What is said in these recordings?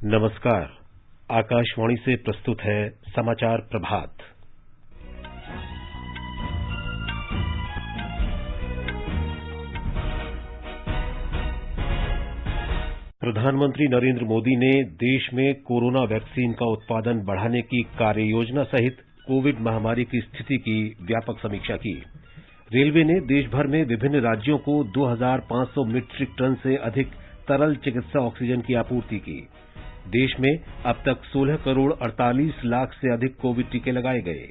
नमस्कार। आकाशवाणी से प्रस्तुत है समाचार प्रभात। प्रधानमंत्री नरेंद्र मोदी ने देश में कोरोना वैक्सीन का उत्पादन बढ़ाने की कार्य योजना सहित कोविड महामारी की स्थिति की व्यापक समीक्षा की। रेलवे ने देश भर में विभिन्न राज्यों को 2500 मीट्रिक टन से अधिक तरल चिकित्सा ऑक्सीजन की आपूर्ति की। देश में अब तक 16 करोड़ 48 लाख से अधिक कोविड टीके लगाए गए।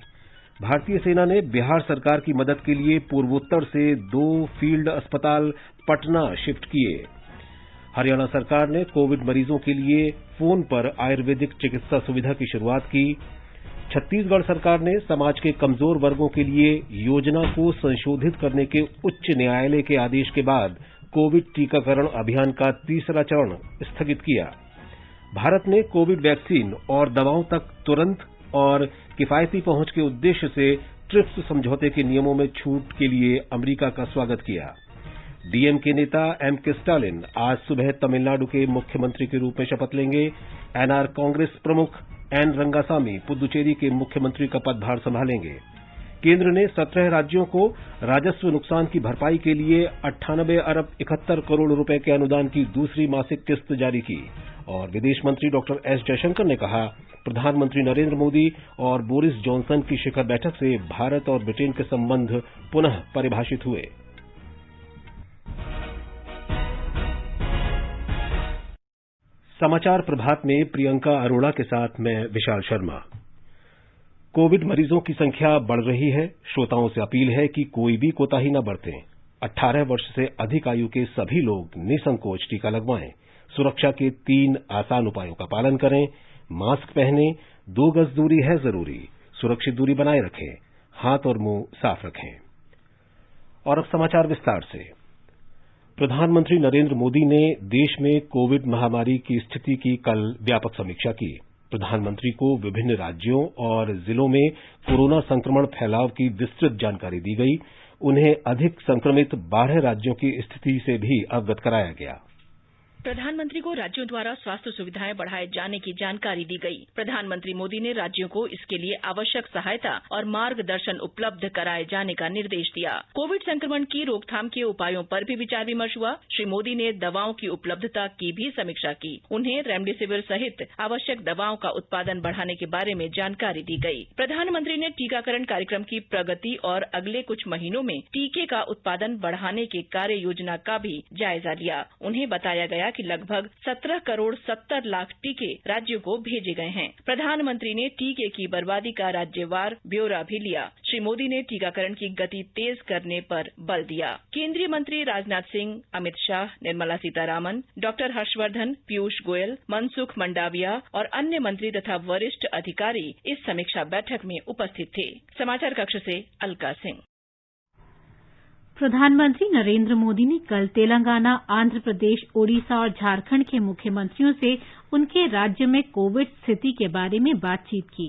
भारतीय सेना ने बिहार सरकार की मदद के लिए पूर्वोत्तर से 2 फील्ड अस्पताल पटना शिफ्ट किए। हरियाणा सरकार ने कोविड मरीजों के लिए फोन पर आयुर्वेदिक चिकित्सा सुविधा की शुरुआत की। छत्तीसगढ़ सरकार ने समाज के कमजोर वर्गों के लिए योजना को संशोधित करने के उच्च न्यायालय के आदेश के बाद कोविड टीकाकरण अभियान का तीसरा चरण स्थगित किया। भारत ने कोविड वैक्सीन और दवाओं तक तुरंत और किफायती पहुंच के उद्देश्य से ट्रिप्स समझौते के नियमों में छूट के लिए अमेरिका का स्वागत किया। डीएमके नेता एम.के. स्टालिन आज सुबह तमिलनाडु के मुख्यमंत्री के रूप में शपथ लेंगे। एनआर कांग्रेस प्रमुख एन रंगासामी पुदुचेरी के मुख्यमंत्री का पदभार संभालेंगे। केंद्र ने 17 राज्यों को राजस्व नुकसान की भरपाई के लिए 98 अरब 71 करोड़ रुपए के अनुदान की दूसरी मासिक किस्त जारी की। और विदेश मंत्री डॉक्टर एस जयशंकर ने कहा, प्रधानमंत्री नरेंद्र मोदी और बोरिस जॉनसन की शिखर बैठक से भारत और ब्रिटेन के संबंध पुनः परिभाषित हुए। समाचार प्रभात में प्रियंका अरोड़ा के साथ मैं विशाल शर्मा। कोविड मरीजों की संख्या बढ़ रही है। श्रोताओं से अपील है कि कोई भी कोताही न बरतें। 18 वर्ष से अधिक आयु के सभी लोग निसंकोच टीका लगवाएं। सुरक्षा के 3 आसान उपायों का पालन करें। मास्क पहनें, 2 गज दूरी है जरूरी, सुरक्षित दूरी बनाए रखें, हाथ और मुंह साफ रखें। और अब समाचार विस्तार से। प्रधानमंत्री नरेंद्र मोदी ने देश में कोविड महामारी की स्थिति की कल व्यापक समीक्षा की। प्रधानमंत्री को विभिन्न राज्यों और जिलों में कोरोना संक्रमण फैलाव की विस्तृत जानकारी दी गई। उन्हें अधिक संक्रमित 12 राज्यों की स्थिति से भी अवगत कराया गया। प्रधानमंत्री को राज्यों द्वारा स्वास्थ्य सुविधाएं बढ़ाए जाने की जानकारी दी गई। प्रधानमंत्री मोदी ने राज्यों को इसके लिए आवश्यक सहायता और मार्गदर्शन उपलब्ध कराए जाने का निर्देश दिया। कोविड संक्रमण की रोकथाम के उपायों पर भी विचार विमर्श हुआ। श्री मोदी ने दवाओं की उपलब्धता की भी समीक्षा की। उन्हें रेमडेसिविर सहित आवश्यक दवाओं का उत्पादन बढ़ाने के बारे में जानकारी दी गई। प्रधानमंत्री ने टीकाकरण कार्यक्रम की प्रगति और अगले कुछ महीनों में टीके का उत्पादन बढ़ाने की कार्य योजना का भी जायजा लिया। उन्हें बताया गया कि लगभग 17 करोड़ 70 लाख टीके राज्यों को भेजे गए हैं। प्रधानमंत्री ने टीके की बर्बादी का राज्यवार ब्यौरा भी लिया। श्री मोदी ने टीकाकरण की गति तेज करने पर बल दिया। केंद्रीय मंत्री राजनाथ सिंह, अमित शाह, निर्मला सीतारामन, डॉक्टर हर्षवर्धन, पीयूष गोयल, मनसुख मंडाविया और अन्य मंत्री तथा वरिष्ठ अधिकारी इस समीक्षा बैठक में उपस्थित थे। समाचार कक्ष से अलका सिंह। प्रधानमंत्री नरेंद्र मोदी ने कल तेलंगाना, आंध्र प्रदेश, ओडिशा और झारखंड के मुख्यमंत्रियों से उनके राज्य में कोविड स्थिति के बारे में बातचीत की।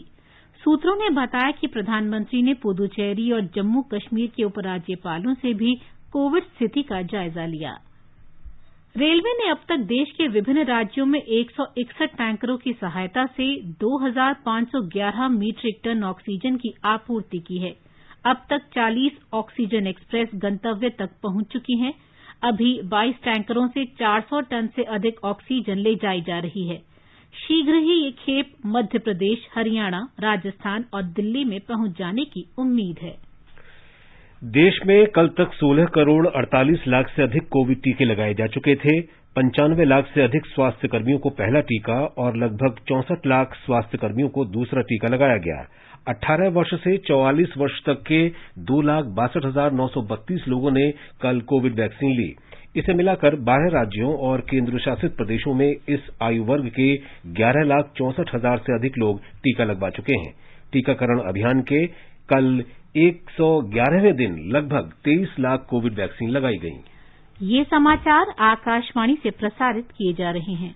सूत्रों ने बताया कि प्रधानमंत्री ने पुदुचेरी और जम्मू कश्मीर के उपराज्यपालों से भी कोविड स्थिति का जायजा लिया। रेलवे ने अब तक देश के विभिन्न राज्यों में 161 टैंकरों की सहायता से 2511 मीट्रिक टन ऑक्सीजन की आपूर्ति की है। अब तक 40 ऑक्सीजन एक्सप्रेस गंतव्य तक पहुंच चुकी हैं। अभी 22 टैंकरों से 400 टन से अधिक ऑक्सीजन ले जाई जा रही है। शीघ्र ही ये खेप मध्य प्रदेश, हरियाणा, राजस्थान और दिल्ली में पहुंच जाने की उम्मीद है। देश में कल तक 16 करोड़ 48 लाख से अधिक कोविड टीके लगाए जा चुके थे। 95 लाख से अधिक स्वास्थ्य कर्मियों को पहला टीका और लगभग 64 लाख स्वास्थ्य कर्मियों को दूसरा टीका लगाया गया। 18 वर्ष से 44 वर्ष तक के 2,62,932 लोगों ने कल कोविड वैक्सीन ली। इसे मिलाकर 12 राज्यों और केंद्र शासित प्रदेशों में इस आयु वर्ग के 11,64,000 से अधिक लोग टीका लगवा चुके हैं। टीकाकरण अभियान के कल 111वें दिन लगभग 23 लाख कोविड वैक्सीन लगाई गई। ये समाचार आकाशवाणी से प्रसारित किए जा रहे हैं।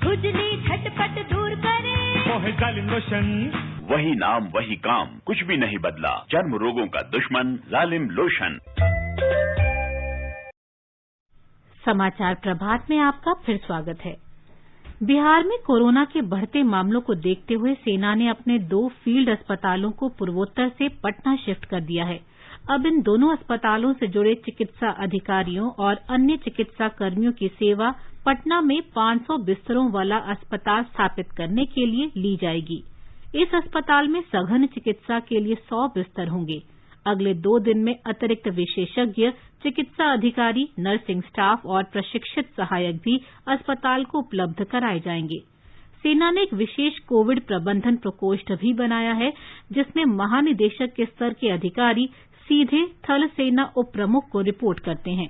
खुजली झटपट दूर करे, जालिम लोशन, वही नाम वही काम, कुछ भी नहीं बदला। चर्म रोगों का दुश्मन जालिम लोशन। समाचार प्रभात में आपका फिर स्वागत है। बिहार में कोरोना के बढ़ते मामलों को देखते हुए सेना ने अपने 2 फील्ड अस्पतालों को पूर्वोत्तर से पटना शिफ्ट कर दिया है। अब इन दोनों अस्पतालों से जुड़े चिकित्सा अधिकारियों और अन्य चिकित्सा कर्मियों की सेवा पटना में 500 बिस्तरों वाला अस्पताल स्थापित करने के लिए ली जाएगी। इस अस्पताल में सघन चिकित्सा के लिए 100 बिस्तर होंगे। अगले 2 दिन में अतिरिक्त विशेषज्ञ, चिकित्सा अधिकारी, नर्सिंग स्टाफ और प्रशिक्षित सहायक भी अस्पताल को उपलब्ध कराए जाएंगे। सेना ने एक विशेष कोविड प्रबंधन प्रकोष्ठ भी बनाया है, जिसमें महानिदेशक के स्तर के अधिकारी सीधे थल सेना उप प्रमुख को रिपोर्ट करते हैं।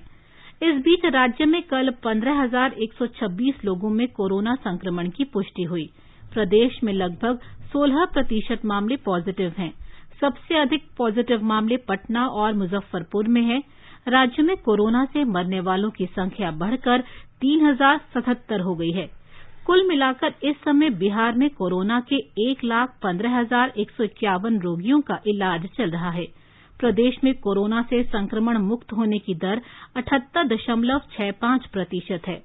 इस बीच राज्य में कल 15,126 लोगों में कोरोना संक्रमण की पुष्टि हुई। प्रदेश में लगभग 16% मामले पॉजिटिव हैं। सबसे अधिक पॉजिटिव मामले पटना और मुजफ्फरपुर में हैं। राज्य में कोरोना से मरने वालों की संख्या बढ़कर 3,077 हो गई है। कुल मिलाकर इस समय बिहार में कोरोना के 1,15,151 रोगियों का इलाज चल रहा है। प्रदेश में कोरोना से संक्रमण मुक्त होने की दर 78.65% है।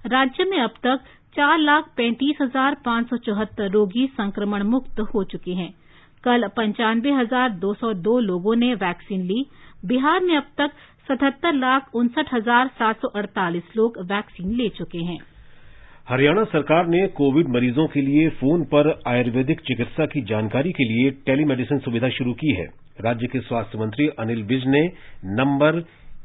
राज्य में अब तक 4,35,574 रोगी संक्रमण मुक्त हो चुके हैं। कल 95,202 लोगों ने वैक्सीन ली। बिहार में अब तक 77,59,748 लोग वैक्सीन ले चुके हैं। हरियाणा सरकार ने कोविड मरीजों के लिए फोन पर आयुर्वेदिक चिकित्सा की जानकारी के लिए टेलीमेडिसिन सुविधा शुरू की है। राज्य के स्वास्थ्य मंत्री अनिल विज ने नंबर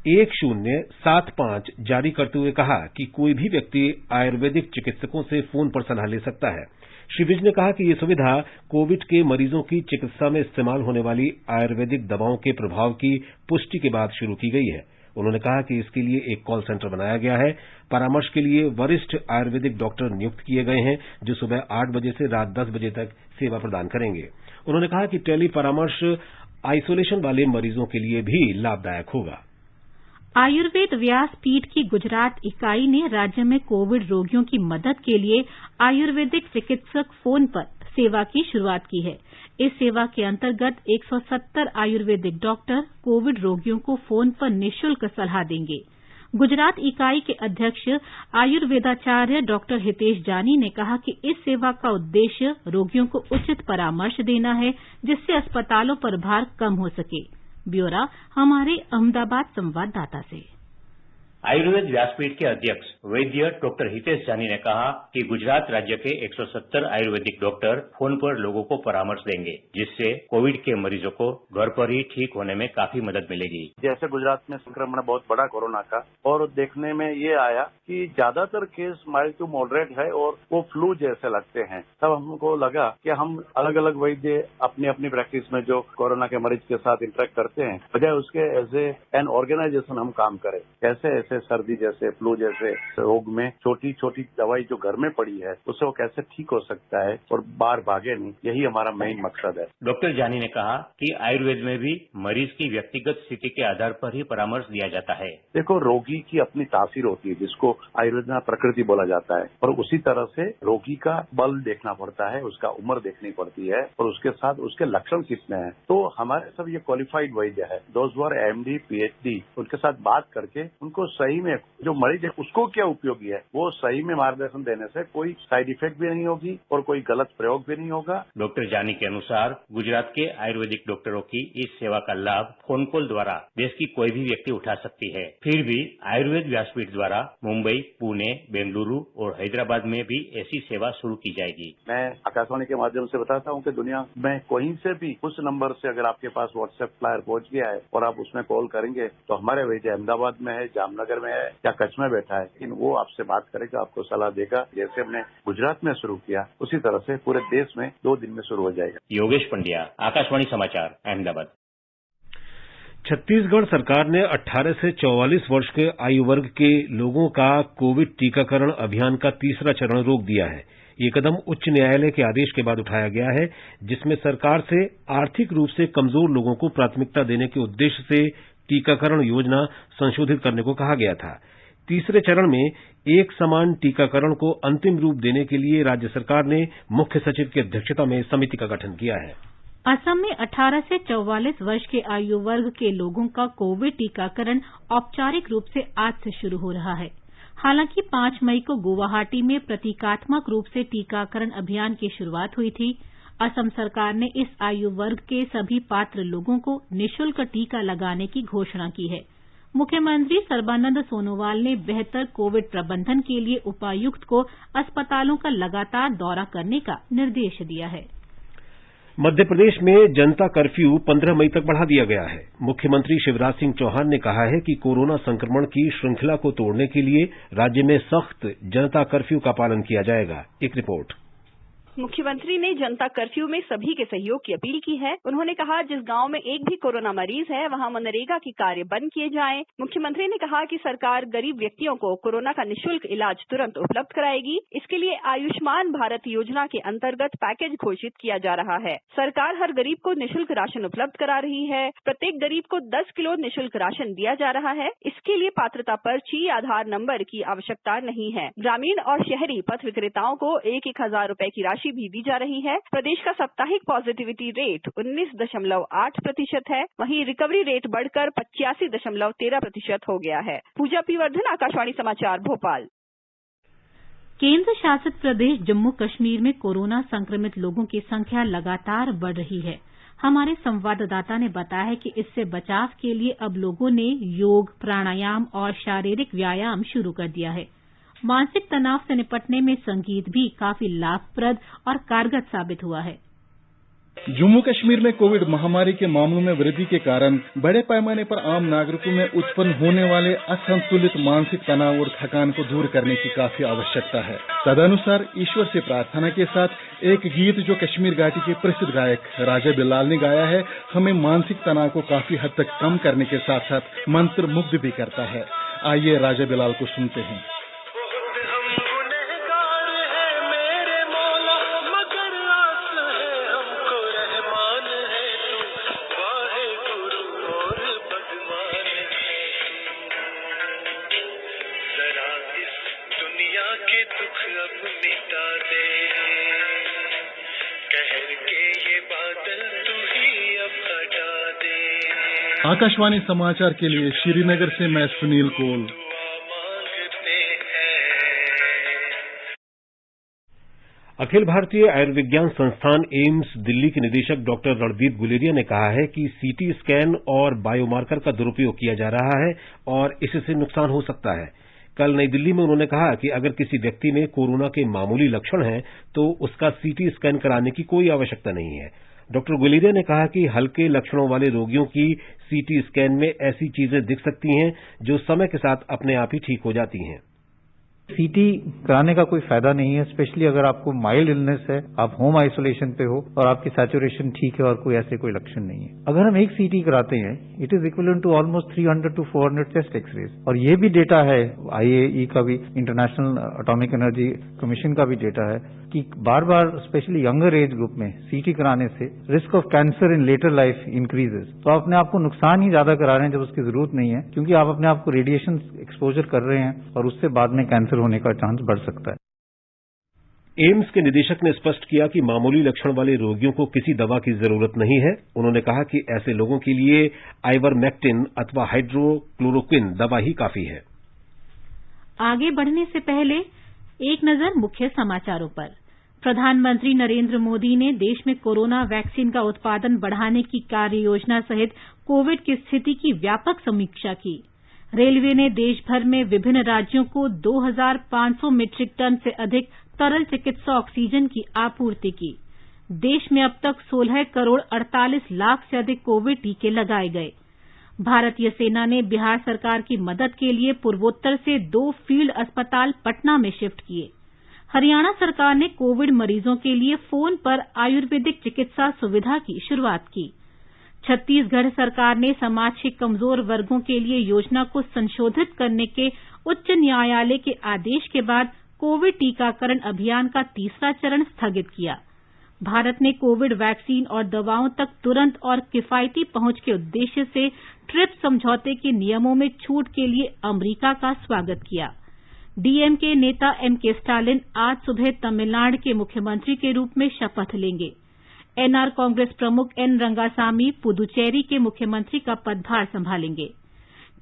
1075 जारी करते हुए कहा कि कोई भी व्यक्ति आयुर्वेदिक चिकित्सकों से फोन पर सलाह ले सकता है। श्री विज ने कहा कि ये सुविधा कोविड के मरीजों की चिकित्सा में इस्तेमाल होने वाली आयुर्वेदिक दवाओं के प्रभाव की पुष्टि के बाद शुरू की गई है। उन्होंने कहा कि इसके लिए एक कॉल सेंटर बनाया गया है। परामर्श के लिए वरिष्ठ आयुर्वेदिक डॉक्टर नियुक्त किए गए हैं, जो सुबह 8 बजे से रात 10 बजे तक सेवा प्रदान करेंगे। उन्होंने कहा कि टेली परामर्श आइसोलेशन वाले मरीजों के लिए भी लाभदायक होगा। आयुर्वेद व्यासपीठ की गुजरात इकाई ने राज्य में कोविड रोगियों की मदद के लिए आयुर्वेदिक चिकित्सक फोन पर सेवा की शुरुआत की है। इस सेवा के अंतर्गत 170 आयुर्वेदिक डॉक्टर कोविड रोगियों को फोन पर निःशुल्क सलाह देंगे। गुजरात इकाई के अध्यक्ष आयुर्वेदाचार्य डॉक्टर हितेश जानी ने कहा कि इस सेवा का उद्देश्य रोगियों को उचित परामर्श देना है, जिससे अस्पतालों पर भार कम हो सके। ब्यौरा हमारे अहमदाबाद संवाददाता से। आयुर्वेद व्यासपीठ के अध्यक्ष वैद्य डॉक्टर हितेश जानी ने कहा कि गुजरात राज्य के 170 आयुर्वेदिक डॉक्टर फोन पर लोगों को परामर्श देंगे, जिससे कोविड के मरीजों को घर पर ही ठीक होने में काफी मदद मिलेगी। जैसे गुजरात में संक्रमण बहुत बड़ा कोरोना का, और देखने में ये आया कि ज्यादातर केस माइल्ड टू मॉडरेट है और वो फ्लू जैसे लगते हैं। तब हमको लगा कि हम अलग अलग वैद्य अपनी अपनी प्रैक्टिस में जो कोरोना के मरीज के साथ इंटरेक्ट करते हैं, बजाय उसके एज एन ऑर्गेनाइजेशन हम काम करें। कैसे सर्दी जैसे फ्लू जैसे रोग में छोटी छोटी दवाई जो घर में पड़ी है उससे वो कैसे ठीक हो सकता है और बाहर भागे नहीं, यही हमारा मेन मकसद है। डॉक्टर जानी ने कहा कि आयुर्वेद में भी मरीज की व्यक्तिगत स्थिति के आधार पर ही परामर्श दिया जाता है। देखो, रोगी की अपनी तासीर होती है, जिसको आयुर्वेद में प्रकृति बोला जाता है, और उसी तरह से रोगी का बल देखना पड़ता है, उसका उम्र देखनी पड़ती है, और उसके साथ उसके लक्षण कितने हैं। तो हमारे सब ये क्वालिफाइड वैद्य है, those who are MD PhD, उनके साथ बात करके उनको सही में जो मरीज है उसको क्या उपयोगी है वो सही में मार्गदर्शन देने से कोई साइड इफेक्ट भी नहीं होगी और कोई गलत प्रयोग भी नहीं होगा। डॉक्टर जानी के अनुसार गुजरात के आयुर्वेदिक डॉक्टरों की इस सेवा का लाभ फोन कॉल द्वारा देश की कोई भी व्यक्ति उठा सकती है। फिर भी आयुर्वेद व्यासपीठ द्वारा मुंबई, पुणे, बेंगलुरु और हैदराबाद में भी ऐसी सेवा शुरू की जाएगी। मैं आकाशवाणी के माध्यम से बताता हूँ कि दुनिया में कहीं से भी उस नंबर से अगर आपके पास व्हाट्सएप फ्लायर पहुंच गया है और आप उसमें कॉल करेंगे तो हमारे वैद्य अहमदाबाद में है, जामनगर में है या कच्छ में बैठा है, लेकिन वो आपसे बात करेगा, आपको सलाह देगा। जैसे हमने गुजरात में शुरू किया उसी तरह से पूरे देश में 2 दिन में शुरू हो जाएगा। योगेश पंड्या, आकाशवाणी समाचार, अहमदाबाद। छत्तीसगढ़ सरकार ने 18 से 44 वर्ष के आयु वर्ग के लोगों का कोविड टीकाकरण अभियान का तीसरा चरण रोक दिया है। ये कदम उच्च न्यायालय के आदेश के बाद उठाया गया है, जिसमें सरकार से आर्थिक रूप से कमजोर लोगों को प्राथमिकता देने के उद्देश्य से टीकाकरण योजना संशोधित करने को कहा गया था। तीसरे चरण में एक समान टीकाकरण को अंतिम रूप देने के लिए राज्य सरकार ने मुख्य सचिव की अध्यक्षता में समिति का गठन किया है। असम में 18 से 44 वर्ष के आयु वर्ग के लोगों का कोविड टीकाकरण औपचारिक रूप से आज से शुरू हो रहा है। हालांकि 5 मई को गुवाहाटी में प्रतीकात्मक रूप से टीकाकरण अभियान की शुरुआत हुई थी। असम सरकार ने इस आयु वर्ग के सभी पात्र लोगों को निःशुल्क टीका लगाने की घोषणा की है। मुख्यमंत्री सर्बानंद सोनोवाल ने बेहतर कोविड प्रबंधन के लिए उपायुक्त को अस्पतालों का लगातार दौरा करने का निर्देश दिया है। मध्य प्रदेश में जनता कर्फ्यू 15 मई तक बढ़ा दिया गया है। मुख्यमंत्री शिवराज सिंह चौहान ने कहा है कि कोरोना संक्रमण की श्रृंखला को तोड़ने के लिए राज्य में सख्त जनता कर्फ्यू का पालन किया जाएगा। एक रिपोर्ट। मुख्यमंत्री ने जनता कर्फ्यू में सभी के सहयोग की अपील की है। उन्होंने कहा जिस गांव में एक भी कोरोना मरीज है वहां मनरेगा के कार्य बंद किए जाएं। मुख्यमंत्री ने कहा कि सरकार गरीब व्यक्तियों को कोरोना का निःशुल्क इलाज तुरंत उपलब्ध कराएगी। इसके लिए आयुष्मान भारत योजना के अंतर्गत पैकेज घोषित किया जा रहा है। सरकार हर गरीब को निःशुल्क राशन उपलब्ध करा रही है। प्रत्येक गरीब को 10 किलो निःशुल्क राशन दिया जा रहा है। इसके लिए पात्रता पर्ची, आधार नंबर की आवश्यकता नहीं है। ग्रामीण और शहरी पथ विक्रेताओं को 1,000 रुपए की राशि भी दी जा रही है। प्रदेश का साप्ताहिक पॉजिटिविटी रेट 19.8% है। वहीं रिकवरी रेट बढ़कर 85.13% हो गया है। पूजा पी वर्धन, आकाशवाणी समाचार, भोपाल। केंद्र शासित प्रदेश जम्मू कश्मीर में कोरोना संक्रमित लोगों की संख्या लगातार बढ़ रही है। हमारे संवाददाता ने बताया है कि इससे बचाव के लिए अब लोगों ने योग, प्राणायाम और शारीरिक व्यायाम शुरू कर दिया है। मानसिक तनाव से निपटने में संगीत भी काफी लाभप्रद और कारगर साबित हुआ है। जम्मू कश्मीर में कोविड महामारी के मामलों में वृद्धि के कारण बड़े पैमाने पर आम नागरिकों में उत्पन्न होने वाले असंतुलित मानसिक तनाव और थकान को दूर करने की काफी आवश्यकता है। तदनुसार ईश्वर से प्रार्थना के साथ एक गीत जो कश्मीर घाटी के प्रसिद्ध गायक राजा बिलाल ने गाया है, हमें मानसिक तनाव को काफी हद तक कम करने के साथ साथ मंत्र मुग्ध भी करता है। आइए राजा बिलाल को सुनते हैं। आकाशवाणी समाचार के लिए श्रीनगर से मैं सुनील कोल। अखिल भारतीय आयुर्विज्ञान संस्थान एम्स दिल्ली के निदेशक डॉक्टर रणदीप गुलेरिया ने कहा है कि सीटी स्कैन और बायोमार्कर का दुरुपयोग किया जा रहा है और इससे नुकसान हो सकता है। कल नई दिल्ली में उन्होंने कहा कि अगर किसी व्यक्ति में कोरोना के मामूली लक्षण हैं तो उसका सीटी स्कैन कराने की कोई आवश्यकता नहीं है। डॉक्टर गुलेरिया ने कहा कि हल्के लक्षणों वाले रोगियों की सीटी स्कैन में ऐसी चीजें दिख सकती हैं जो समय के साथ अपने आप ही ठीक हो जाती हैं। सीटी कराने का कोई फायदा नहीं है, स्पेशली अगर आपको माइल्ड इलनेस है, आप होम आइसोलेशन पे हो और आपकी सैचुरेशन ठीक है और कोई ऐसे कोई लक्षण नहीं है। अगर हम एक सीटी कराते हैं, it is equivalent to almost 300 to 400 chest X-rays. और ये भी डेटा है, IAEA का भी, इंटरनेशनल एटॉमिक एनर्जी कमीशन का भी डेटा है कि बार बार स्पेशली यंगर एज ग्रुप में सीटी कराने से risk of cancer in later life increases. तो आप अपने आप को नुकसान ही ज्यादा करा रहे हैं जब उसकी जरूरत नहीं है, क्योंकि आप अपने आप को रेडिएशन एक्सपोजर कर रहे हैं और उससे बाद में कैंसर होने का चांस बढ़ सकता है। एम्स के निदेशक ने स्पष्ट किया कि मामूली लक्षण वाले रोगियों को किसी दवा की जरूरत नहीं है। उन्होंने कहा कि ऐसे लोगों के लिए आइवरमेक्टिन अथवा हाइड्रोक्लोरोक्विन दवा ही काफी है। आगे बढ़ने से पहले एक नजर मुख्य समाचारों पर। प्रधानमंत्री नरेंद्र मोदी ने देश में कोरोना वैक्सीन का उत्पादन बढ़ाने की कार्य योजना सहित कोविड की स्थिति की व्यापक समीक्षा की। रेलवे ने देश भर में विभिन्न राज्यों को 2,500 मीट्रिक टन से अधिक तरल चिकित्सा ऑक्सीजन की आपूर्ति की। देश में अब तक 16 करोड़ 48 लाख से अधिक कोविड टीके लगाए गए। भारतीय सेना ने बिहार सरकार की मदद के लिए पूर्वोत्तर से 2 फील्ड अस्पताल पटना में शिफ्ट किए। हरियाणा सरकार ने कोविड मरीजों के लिए फोन पर आयुर्वेदिक चिकित्सा सुविधा की शुरुआत की। छत्तीसगढ़ सरकार ने समाज के कमजोर वर्गों के लिए योजना को संशोधित करने के उच्च न्यायालय के आदेश के बाद कोविड टीकाकरण अभियान का तीसरा चरण स्थगित किया। भारत ने कोविड वैक्सीन और दवाओं तक तुरंत और किफायती पहुंच के उद्देश्य से ट्रिप्स समझौते के नियमों में छूट के लिए अमेरिका का स्वागत किया। डीएमके नेता एमके स्टालिन आज सुबह तमिलनाडु के मुख्यमंत्री के रूप में शपथ लेंगे। एनआर कांग्रेस प्रमुख एन रंगासामी पुदुचेरी के मुख्यमंत्री का पदभार संभालेंगे।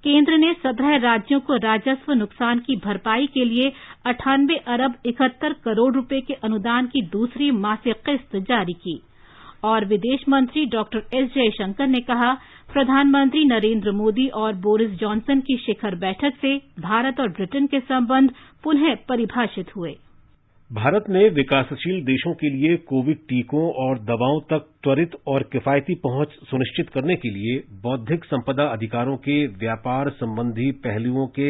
केंद्र ने 17 राज्यों को राजस्व नुकसान की भरपाई के लिए 98 अरब 71 करोड़ रुपए के अनुदान की दूसरी मासिक किस्त जारी की। और विदेश मंत्री डॉक्टर एस जयशंकर ने कहा, प्रधानमंत्री नरेंद्र मोदी और बोरिस जॉनसन की शिखर बैठक से भारत और ब्रिटेन के संबंध पुनः परिभाषित हुए। भारत ने विकासशील देशों के लिए कोविड टीकों और दवाओं तक त्वरित और किफायती पहुंच सुनिश्चित करने के लिए बौद्धिक संपदा अधिकारों के व्यापार संबंधी पहलुओं के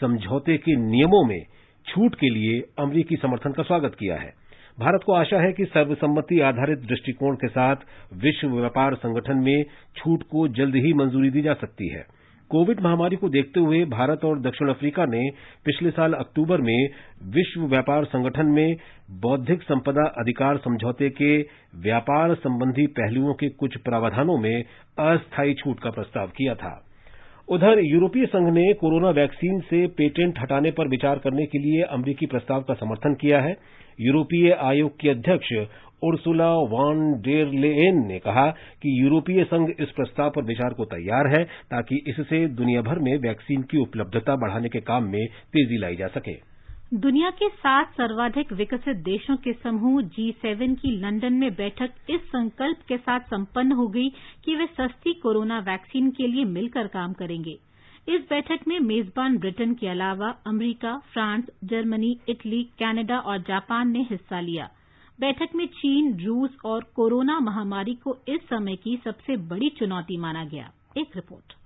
समझौते के नियमों में छूट के लिए अमरीकी समर्थन का स्वागत किया है। भारत को आशा है कि सर्वसम्मति आधारित दृष्टिकोण के साथ विश्व व्यापार संगठन में छूट को जल्द ही मंजूरी दी जा सकती है। कोविड महामारी को देखते हुए भारत और दक्षिण अफ्रीका ने पिछले साल अक्टूबर में विश्व व्यापार संगठन में बौद्धिक संपदा अधिकार समझौते के व्यापार संबंधी पहलुओं के कुछ प्रावधानों में अस्थायी छूट का प्रस्ताव किया था। उधर यूरोपीय संघ ने कोरोना वैक्सीन से पेटेंट हटाने पर विचार करने के लिए अमरीकी प्रस्ताव का समर्थन किया है। यूरोपीय आयोग की अध्यक्ष उर्सुला वॉन डेर लेयेन ने कहा कि यूरोपीय संघ इस प्रस्ताव पर विचार को तैयार है ताकि इससे दुनिया भर में वैक्सीन की उपलब्धता बढ़ाने के काम में तेजी लाई जा सके। दुनिया के 7 सर्वाधिक विकसित देशों के समूह G7 की लंदन में बैठक इस संकल्प के साथ संपन्न हो गई कि वे सस्ती कोरोना वैक्सीन के लिए मिलकर काम करेंगे। इस बैठक में मेजबान ब्रिटेन के अलावा America, France, Germany, Italy, Canada और जापान ने हिस्सा लिया। बैठक में चीन, रूस और कोरोना महामारी को इस समय की सबसे बड़ी चुनौती माना गया। एक रिपोर्ट।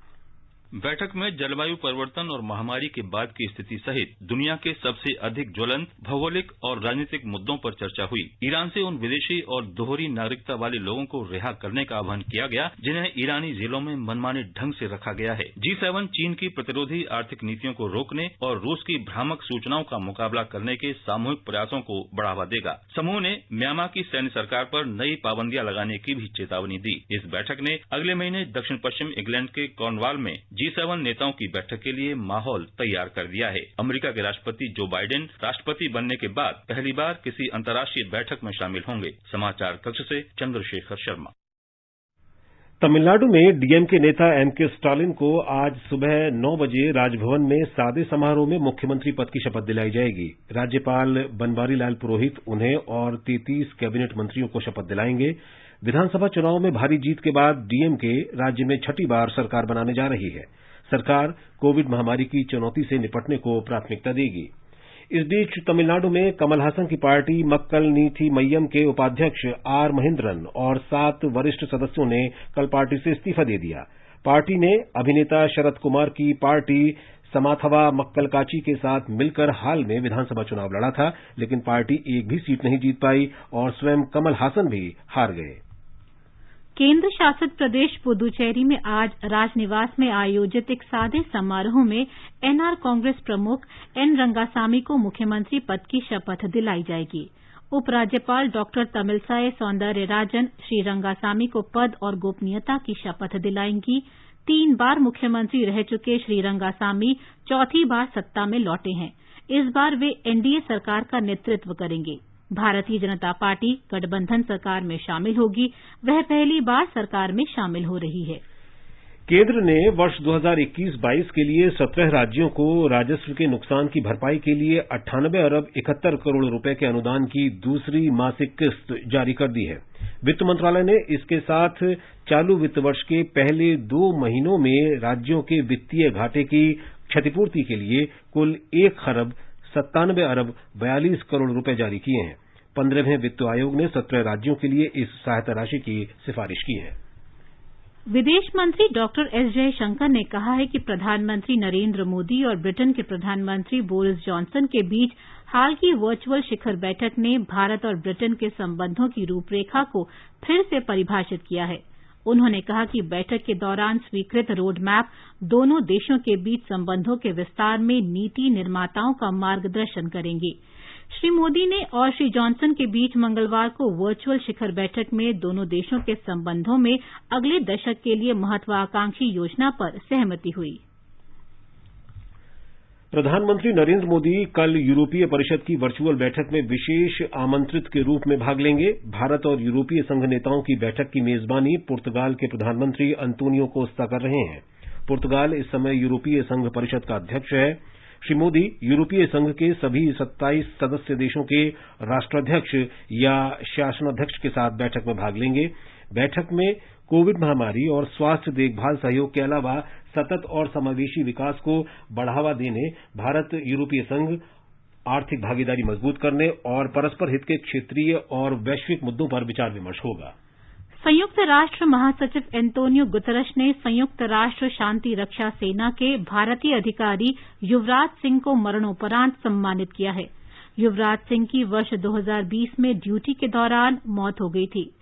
बैठक में जलवायु परिवर्तन और महामारी के बाद की स्थिति सहित दुनिया के सबसे अधिक ज्वलंत भौगोलिक और राजनीतिक मुद्दों पर चर्चा हुई। ईरान से उन विदेशी और दोहरी नागरिकता वाले लोगों को रिहा करने का आह्वान किया गया जिन्हें ईरानी जेलों में मनमाने ढंग से रखा गया है। G7 चीन की प्रतिरोधी आर्थिक नीतियों को रोकने और रूस की भ्रामक सूचनाओं का मुकाबला करने के सामूहिक प्रयासों को बढ़ावा देगा। समूह ने म्यांमार की सैन्य सरकार पर नई पाबंदियां लगाने की भी चेतावनी दी। इस बैठक ने अगले महीने दक्षिण पश्चिम इंग्लैंड के कॉर्नवाल में G7 नेताओं की बैठक के लिए माहौल तैयार कर दिया है। अमेरिका के राष्ट्रपति जो बाइडेन राष्ट्रपति बनने के बाद पहली बार किसी अंतर्राष्ट्रीय बैठक में शामिल होंगे। समाचार कक्ष से चंद्रशेखर शर्मा। तमिलनाडु में डीएमके नेता एमके स्टालिन को आज सुबह 9 बजे राजभवन में सादे समारोह में मुख्यमंत्री पद की शपथ दिलाई जाएगी। राज्यपाल बनवारीलाल पुरोहित उन्हें और 33 कैबिनेट मंत्रियों को शपथ दिलाएंगे। विधानसभा चुनाव में भारी जीत के बाद डीएमके राज्य में छठी बार सरकार बनाने जा रही है। सरकार कोविड महामारी की चुनौती से निपटने को प्राथमिकता देगी। इस बीच तमिलनाडु में कमल हासन की पार्टी मक्कल नीथी मय्यम के उपाध्यक्ष आर महेंद्रन और 7 वरिष्ठ सदस्यों ने कल पार्टी से इस्तीफा दे दिया। पार्टी ने अभिनेता शरद कुमार की पार्टी समाथवा मक्कलकाची के साथ मिलकर हाल में विधानसभा चुनाव लड़ा था, लेकिन पार्टी एक भी सीट नहीं जीत पाई और स्वयं कमल हासन भी हार गए। केंद्र शासित प्रदेश पुदुचेरी में आज राजनिवास में आयोजित एक सादे समारोह में एनआर कांग्रेस प्रमुख एन रंगासामी को मुख्यमंत्री पद की शपथ दिलाई जाएगी। उपराज्यपाल डॉक्टर तमिलसाई सौंदरराजन श्री रंगासामी को पद और गोपनीयता की शपथ दिलाएंगी। 3 बार मुख्यमंत्री रह चुके श्री रंगासामी चौथी बार सत्ता में लौटे हैं। इस बार वे एनडीए सरकार का नेतृत्व करेंगे। भारतीय जनता पार्टी गठबंधन सरकार में शामिल होगी। वह पहली बार सरकार में शामिल हो रही है। केंद्र ने वर्ष 2021-22 के लिए 17 राज्यों को राजस्व के नुकसान की भरपाई के लिए 98 अरब 71 करोड़ रुपए के अनुदान की दूसरी मासिक किस्त जारी कर दी है। वित्त मंत्रालय ने इसके साथ चालू वित्त वर्ष के पहले 2 महीनों में राज्यों के वित्तीय घाटे की क्षतिपूर्ति के लिए कुल 1 खरब 97 अरब 42 करोड़ रुपए जारी किए हैं। 15वें वित्त आयोग ने 17 राज्यों के लिए इस सहायता राशि की सिफारिश की है। विदेश मंत्री डॉक्टर एस जयशंकर ने कहा है कि प्रधानमंत्री नरेंद्र मोदी और ब्रिटेन के प्रधानमंत्री बोरिस जॉनसन के बीच हाल की वर्चुअल शिखर बैठक ने भारत और ब्रिटेन के संबंधों की रूपरेखा को फिर से परिभाषित किया है। उन्होंने कहा कि बैठक के दौरान स्वीकृत रोड मैप दोनों देशों के बीच संबंधों के विस्तार में नीति निर्माताओं का मार्गदर्शन करेंगे। श्री मोदी ने और श्री जॉनसन के बीच मंगलवार को वर्चुअल शिखर बैठक में दोनों देशों के संबंधों में अगले दशक के लिए महत्वाकांक्षी योजना पर सहमति हुई। प्रधानमंत्री नरेंद्र मोदी कल यूरोपीय परिषद की वर्चुअल बैठक में विशेष आमंत्रित के रूप में भाग लेंगे। भारत और यूरोपीय संघ नेताओं की बैठक की मेजबानी पुर्तगाल के प्रधानमंत्री अंतोनियो कोस्टा कर रहे हैं। पुर्तगाल इस समय यूरोपीय संघ परिषद का अध्यक्ष है। श्री मोदी यूरोपीय संघ के सभी 27 सदस्य देशों के राष्ट्राध्यक्ष या शासनाध्यक्ष के साथ बैठक में भाग लेंगे। बैठक में कोविड महामारी और स्वास्थ्य देखभाल सहयोग के अलावा सतत और समावेशी विकास को बढ़ावा देने, भारत यूरोपीय संघ आर्थिक भागीदारी मजबूत करने और परस्पर हित के क्षेत्रीय और वैश्विक मुद्दों पर विचार विमर्श होगा। संयुक्त राष्ट्र महासचिव एंटोनियो गुतरश ने संयुक्त राष्ट्र शांति रक्षा सेना के भारतीय अधिकारी युवराज सिंह को मरणोपरांत सम्मानित किया है। युवराज सिंह की वर्ष 2020 में ड्यूटी के दौरान मौत हो गई थी।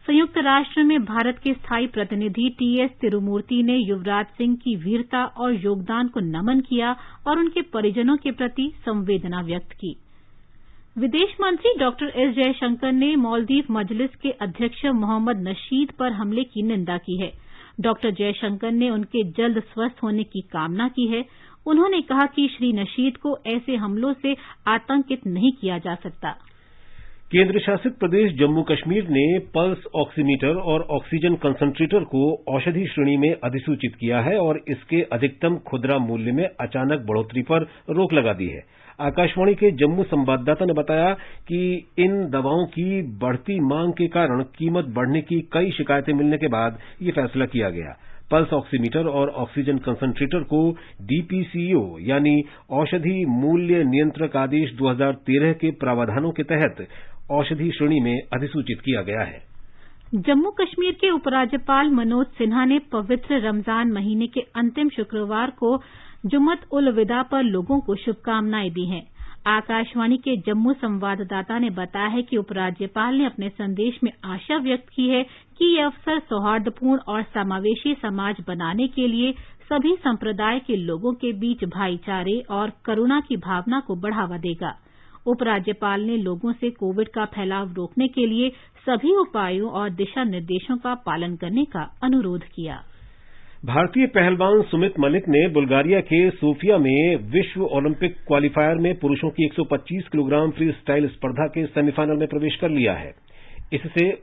संयुक्त राष्ट्र में भारत के स्थायी प्रतिनिधि टीएस तिरुमूर्ति ने युवराज सिंह की वीरता और योगदान को नमन किया और उनके परिजनों के प्रति संवेदना व्यक्त की। विदेश मंत्री डॉक्टर एस जयशंकर ने मालदीव मजलिस के अध्यक्ष मोहम्मद नशीद पर हमले की निंदा की है। डॉक्टर जयशंकर ने उनके जल्द स्वस्थ होने की कामना की है। उन्होंने कहा कि श्री नशीद को ऐसे हमलों से आतंकित नहीं किया जा सकता। केंद्र शासित प्रदेश जम्मू कश्मीर ने पल्स ऑक्सीमीटर और ऑक्सीजन कंसंट्रेटर को औषधि श्रेणी में अधिसूचित किया है और इसके अधिकतम खुदरा मूल्य में अचानक बढ़ोतरी पर रोक लगा दी है। आकाशवाणी के जम्मू संवाददाता ने बताया कि इन दवाओं की बढ़ती मांग के कारण कीमत बढ़ने की कई शिकायतें मिलने के बाद ये फैसला किया गया। पल्स ऑक्सीमीटर और ऑक्सीजन कंसंट्रेटर को डीपीसीओ यानी औषधि मूल्य नियंत्रक आदेश 2013 के प्रावधानों के तहत औषधि श्रेणी में अधिसूचित किया गया है। जम्मू कश्मीर के उपराज्यपाल मनोज सिन्हा ने पवित्र रमजान महीने के अंतिम शुक्रवार को जुम्मत उल विदा पर लोगों को शुभकामनाएं दी हैं। आकाशवाणी के जम्मू संवाददाता ने बताया है कि उपराज्यपाल ने अपने संदेश में आशा व्यक्त की है कि ये अवसर सौहार्दपूर्ण और समावेशी समाज बनाने के लिए सभी संप्रदाय के लोगों के बीच भाईचारे और करुणा की भावना को बढ़ावा देगा। उपराज्यपाल ने लोगों से कोविड का फैलाव रोकने के लिए सभी उपायों और दिशा निर्देशों का पालन करने का अनुरोध किया। भारतीय पहलवान सुमित मलिक ने बुल्गारिया के सोफिया में विश्व ओलंपिक क्वालीफायर में पुरुषों की 125 किलोग्राम फ्री स्टाइल स्पर्धा के सेमीफाइनल में प्रवेश कर लिया है। इससे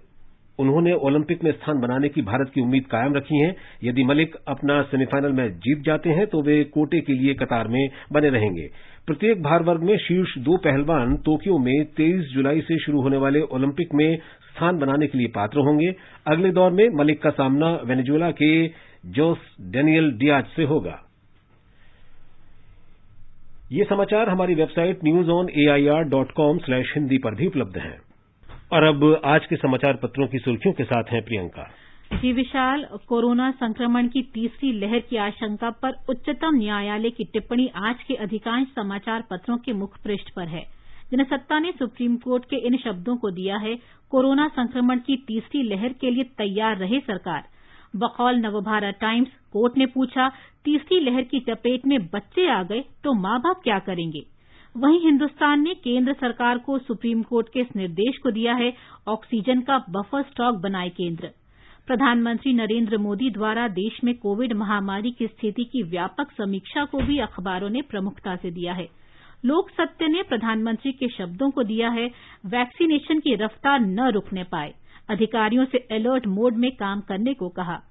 उन्होंने ओलंपिक में स्थान बनाने की भारत की उम्मीद कायम रखी है। यदि मलिक अपना सेमीफाइनल में जीत जाते हैं तो वे कोटे के लिए कतार में बने रहेंगे। प्रत्येक भार वर्ग में शीर्ष 2 पहलवान टोक्यो में 23 जुलाई से शुरू होने वाले ओलंपिक में स्थान बनाने के लिए पात्र होंगे। अगले दौर में मलिक का सामना वेनेजुएला के जोस डेनियल डियाज से होगा। ये समाचार हमारी वेबसाइट newsonair.com/hindi पर भी उपलब्ध हैं। और अब आज के समाचार पत्रों की सुर्खियों के साथ हैं प्रियंका जी। विशाल, कोरोना संक्रमण की तीसरी लहर की आशंका पर उच्चतम न्यायालय की टिप्पणी आज के अधिकांश समाचार पत्रों के मुख्य पृष्ठ पर है। जनसत्ता ने सुप्रीम कोर्ट के इन शब्दों को दिया है, कोरोना संक्रमण की तीसरी लहर के लिए तैयार रहे सरकार। बकौल नवभारत टाइम्स, कोर्ट ने पूछा, तीसरी लहर की चपेट में बच्चे आ गए तो मां बाप क्या करेंगे। वहीं हिंदुस्तान ने केंद्र सरकार को सुप्रीम कोर्ट के इस निर्देश को दिया है, ऑक्सीजन का बफर स्टॉक बनाए केंद्र। प्रधानमंत्री नरेंद्र मोदी द्वारा देश में कोविड महामारी की स्थिति की व्यापक समीक्षा को भी अखबारों ने प्रमुखता से दिया है। लोक सत्य ने प्रधानमंत्री के शब्दों को दिया है, वैक्सीनेशन की रफ्तार न रुकने पाए, अधिकारियों से अलर्ट मोड में काम करने को कहा।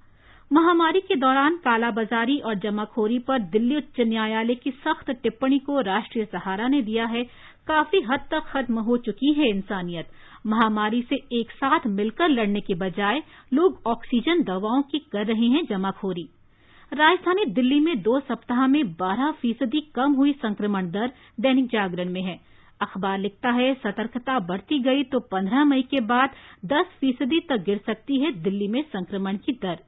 महामारी के दौरान कालाबाजारी और जमाखोरी पर दिल्ली उच्च न्यायालय की सख्त टिप्पणी को राष्ट्रीय सहारा ने दिया है, काफी हद तक खत्म हो चुकी है इंसानियत। महामारी से एक साथ मिलकर लड़ने के बजाय लोग ऑक्सीजन दवाओं की कर रहे हैं जमाखोरी। राजधानी दिल्ली में 2 सप्ताह में 12% कम हुई संक्रमण दर दैनिक जागरण में है। अखबार लिखता है, सतर्कता बढ़ती गई तो 15 मई के बाद 10% तक गिर सकती है दिल्ली में संक्रमण की दर।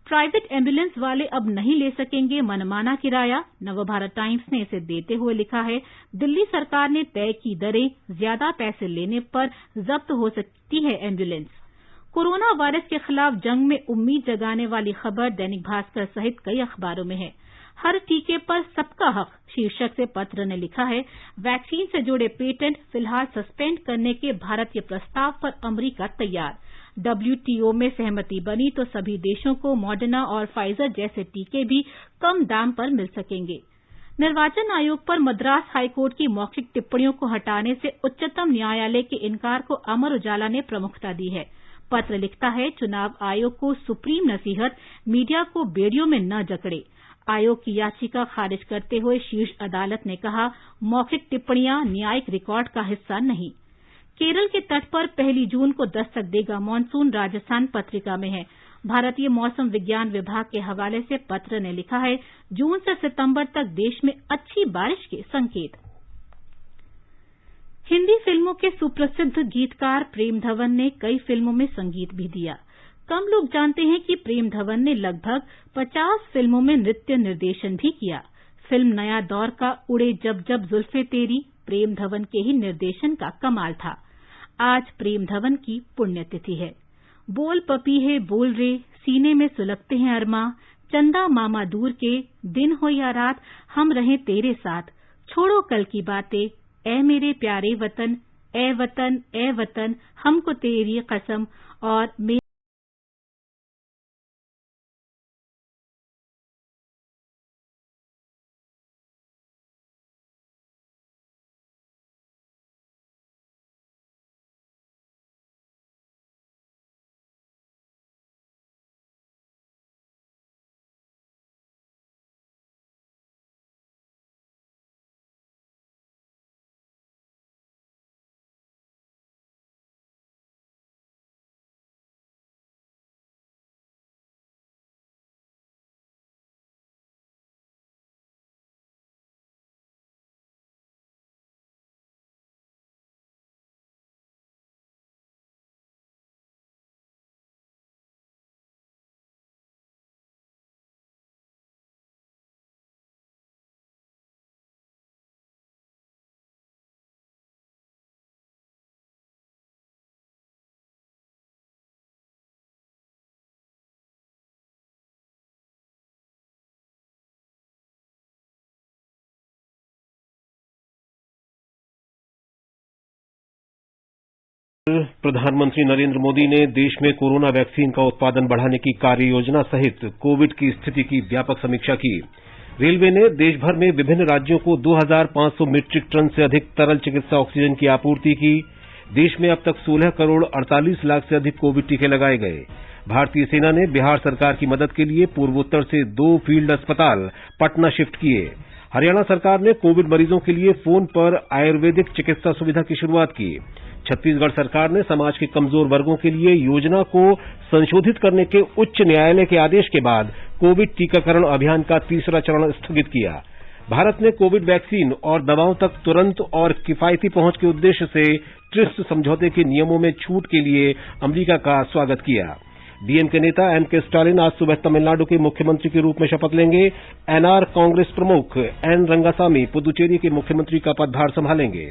प्राइवेट एम्बुलेंस वाले अब नहीं ले सकेंगे मनमाना किराया, नवभारत टाइम्स ने इसे देते हुए लिखा है, दिल्ली सरकार ने तय की दरें, ज्यादा पैसे लेने पर जब्त हो सकती है एम्बुलेंस। कोरोना वायरस के खिलाफ जंग में उम्मीद जगाने वाली खबर दैनिक भास्कर सहित कई अखबारों में है। हर टीके पर सबका हक शीर्षक से पत्र ने लिखा है, वैक्सीन से जुड़े पेटेंट फिलहाल सस्पेंड करने के भारत के प्रस्ताव पर अमेरिका तैयार। WTO में सहमति बनी तो सभी देशों को मॉडर्ना और फाइजर जैसे टीके भी कम दाम पर मिल सकेंगे। निर्वाचन आयोग पर मद्रास हाईकोर्ट की मौखिक टिप्पणियों को हटाने से उच्चतम न्यायालय के इनकार को अमर उजाला ने प्रमुखता दी है। पत्र लिखता है, चुनाव आयोग को सुप्रीम नसीहत, मीडिया को बेड़ियों में न जकड़े। आयोग की याचिका खारिज करते हुए शीर्ष अदालत ने कहा, मौखिक टिप्पणियां न्यायिक रिकॉर्ड का हिस्सा नहीं। केरल के तट पर 1 जून को दस्तक देगा मानसून, राजस्थान पत्रिका में है। भारतीय मौसम विज्ञान विभाग के हवाले से पत्र ने लिखा है, जून से सितंबर तक देश में अच्छी बारिश के संकेत। हिंदी फिल्मों के सुप्रसिद्ध गीतकार प्रेम धवन ने कई फिल्मों में संगीत भी दिया। कम लोग जानते हैं कि प्रेम धवन ने लगभग 50 फिल्मों में नृत्य निर्देशन भी किया। फिल्म नया दौर का उड़े जब जब जुल्फे तेरी प्रेम धवन के ही निर्देशन का कमाल था। आज प्रेम धवन की पुण्यतिथि है। बोल पपीहे बोल रे, सीने में सुलगते हैं अरमा, चंदा मामा दूर के, दिन हो या रात हम रहें तेरे साथ, छोड़ो कल की बातें, ए मेरे प्यारे वतन, ए वतन, ए वतन, हमको तेरी कसम और प्रधानमंत्री नरेंद्र मोदी ने देश में कोरोना वैक्सीन का उत्पादन बढ़ाने की कार्य योजना सहित कोविड की स्थिति की व्यापक समीक्षा की। रेलवे ने देश भर में विभिन्न राज्यों को 2500 मीट्रिक टन से अधिक तरल चिकित्सा ऑक्सीजन की आपूर्ति की। देश में अब तक 16 करोड़ 48 लाख से अधिक कोविड टीके लगाए गए। भारतीय सेना ने बिहार सरकार की मदद के लिए पूर्वोत्तर से 2 फील्ड अस्पताल पटना शिफ्ट किए। हरियाणा सरकार ने कोविड मरीजों के लिए फोन पर आयुर्वेदिक चिकित्सा सुविधा की शुरुआत की। छत्तीसगढ़ सरकार ने समाज के कमजोर वर्गों के लिए योजना को संशोधित करने के उच्च न्यायालय के आदेश के बाद कोविड टीकाकरण अभियान का तीसरा चरण स्थगित किया। भारत ने कोविड वैक्सीन और दवाओं तक तुरंत और किफायती पहुंच के उद्देश्य से ट्रिप्स समझौते के नियमों में छूट के लिए अमेरिका का स्वागत किया। डीएमके नेता एमके स्टालिन आज सुबह तमिलनाडु के मुख्यमंत्री के रूप में शपथ लेंगे। एनआर कांग्रेस प्रमुख एन रंगासामी पुदुचेरी के मुख्यमंत्री का पदभार संभालेंगे।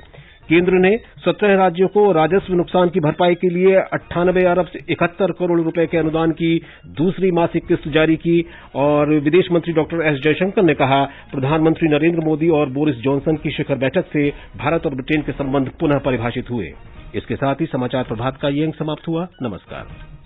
केंद्र ने 17 राज्यों को राजस्व नुकसान की भरपाई के लिए 98 अरब से 71 करोड़ रुपए के अनुदान की दूसरी मासिक किस्त जारी की। और विदेश मंत्री डॉक्टर एस जयशंकर ने कहा, प्रधानमंत्री नरेंद्र मोदी और बोरिस जॉनसन की शिखर बैठक से भारत और ब्रिटेन के संबंध पुनः परिभाषित हुए। इसके साथ ही समाचार प्रभात का ये अंक समाप्त हुआ। नमस्कार।